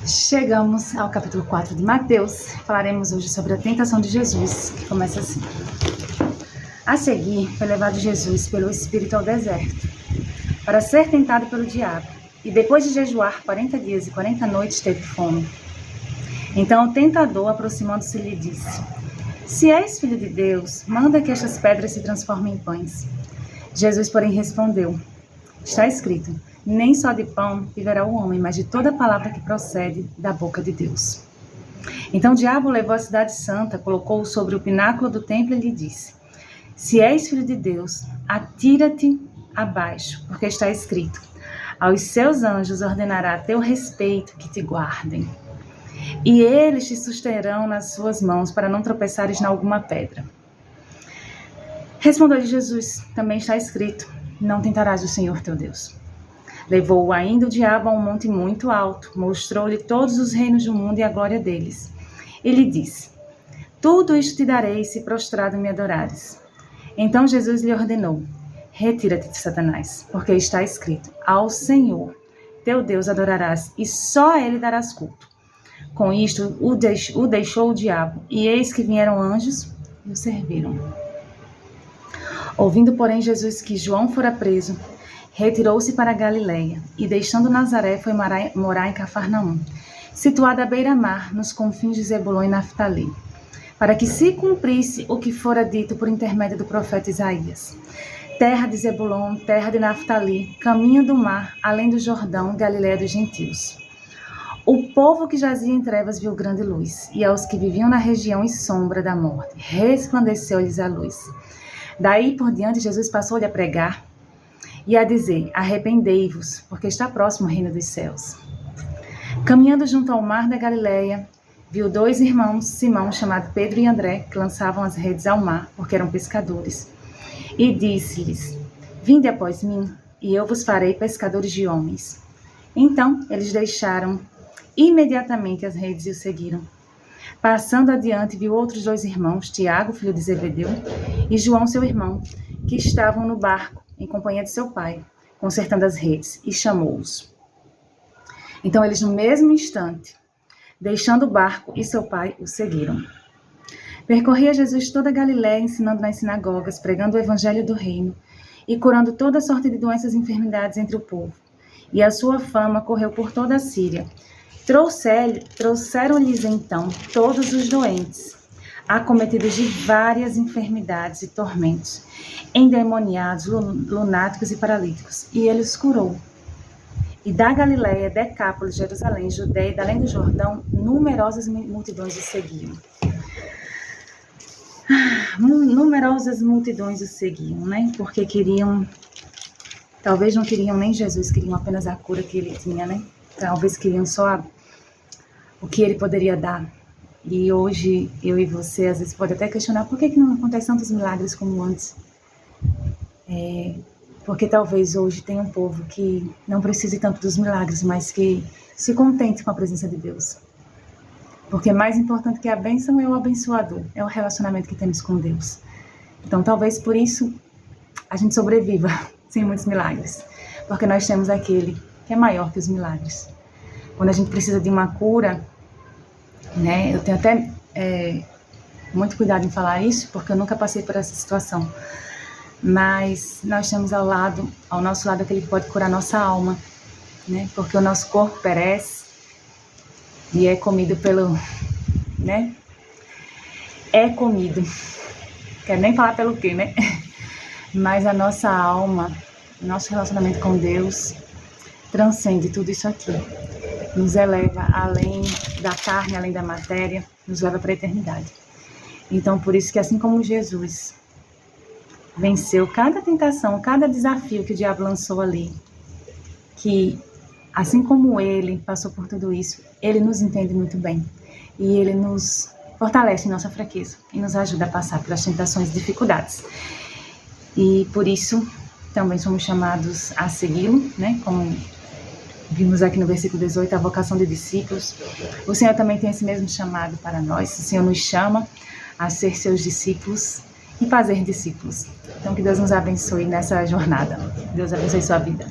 Chegamos ao capítulo 4 de Mateus. Falaremos hoje sobre a tentação de Jesus, que começa assim. A seguir, foi levado Jesus pelo Espírito ao deserto, para ser tentado pelo diabo. E depois de jejuar 40 dias e 40 noites, teve fome. Então o tentador, aproximando-se, lhe disse: Se és filho de Deus, manda que estas pedras se transformem em pães. Jesus, porém, respondeu: Está escrito: nem só de pão viverá o homem, mas de toda palavra que procede da boca de Deus. Então o diabo levou a cidade santa, colocou-o sobre o pináculo do templo e lhe disse: Se és filho de Deus, atira-te abaixo, porque está escrito: aos seus anjos ordenará a teu respeito que te guardem. E eles te susterão nas suas mãos, para não tropeçares em alguma pedra. Respondeu-lhe Jesus: Também está escrito: não tentarás o Senhor teu Deus. Levou-o ainda o diabo a um monte muito alto, mostrou-lhe todos os reinos do mundo e a glória deles. E lhe disse: Tudo isto te darei se prostrado me adorares. Então Jesus lhe ordenou: Retira-te de Satanás, porque está escrito: ao Senhor teu Deus adorarás, e só a ele darás culto. Com isto o deixou o diabo, e eis que vieram anjos e o serviram. Ouvindo, porém, Jesus que João fora preso, retirou-se para a Galileia, e deixando Nazaré, foi morar em Cafarnaum, situada à beira-mar, nos confins de Zebulon e Naftali, para que se cumprisse o que fora dito por intermédio do profeta Isaías: terra de Zebulon, terra de Naftali, caminho do mar, além do Jordão, Galileia dos gentios. O povo que jazia em trevas viu grande luz, e aos que viviam na região e sombra da morte, resplandeceu-lhes a luz. Daí por diante, Jesus passou-lhe a pregar e a dizer: arrependei-vos, porque está próximo o reino dos céus. Caminhando junto ao mar da Galileia, viu dois irmãos, Simão, chamado Pedro e André, que lançavam as redes ao mar, porque eram pescadores. E disse-lhes: Vinde após mim, e eu vos farei pescadores de homens. Então eles deixaram imediatamente as redes e o seguiram. Passando adiante, viu outros dois irmãos, Tiago, filho de Zebedeu, e João, seu irmão, que estavam no barco, em companhia de seu pai, consertando as redes, e chamou-os. Então eles, no mesmo instante, deixando o barco e seu pai, o seguiram. Percorria Jesus toda a Galiléia, ensinando nas sinagogas, pregando o evangelho do reino, e curando toda sorte de doenças e enfermidades entre o povo. E a sua fama correu por toda a Síria. Trouxeram-lhes então todos os doentes, acometidos de várias enfermidades e tormentos, endemoniados, lunáticos e paralíticos, e ele os curou. E da Galiléia, Decápolis, Jerusalém, Judeia e da além do Jordão, numerosas multidões o seguiam. Numerosas multidões o seguiam, né? Porque talvez não queriam nem Jesus, queriam apenas a cura que ele tinha, né? Talvez queriam só o que ele poderia dar. E hoje, eu e você, às vezes, pode até questionar por que não acontecem tantos milagres como antes. Porque talvez hoje tenha um povo que não precise tanto dos milagres, mas que se contente com a presença de Deus. Porque mais importante que a bênção é o abençoador, é o relacionamento que temos com Deus. Então, talvez por isso a gente sobreviva sem muitos milagres. Porque nós temos aquele que é maior que os milagres. Quando a gente precisa de uma cura, né? Eu tenho até muito cuidado em falar isso, porque eu nunca passei por essa situação. Mas nós temos ao nosso lado aquele que pode curar nossa alma, né? Porque o nosso corpo perece e é comido né? É comido. Quero nem falar pelo quê, né? Mas a nossa alma, nosso relacionamento com Deus transcende tudo isso aqui. Nos eleva além da carne, além da matéria, nos leva para a eternidade. Então, por isso que assim como Jesus venceu cada tentação, cada desafio que o diabo lançou ali, que assim como ele passou por tudo isso, ele nos entende muito bem. E ele nos fortalece em nossa fraqueza e nos ajuda a passar pelas tentações e dificuldades. E por isso também somos chamados a segui-lo, né? Como vimos aqui no versículo 18, a vocação de discípulos. O Senhor também tem esse mesmo chamado para nós. O Senhor nos chama a ser seus discípulos e fazer discípulos. Então que Deus nos abençoe nessa jornada. Deus abençoe sua vida.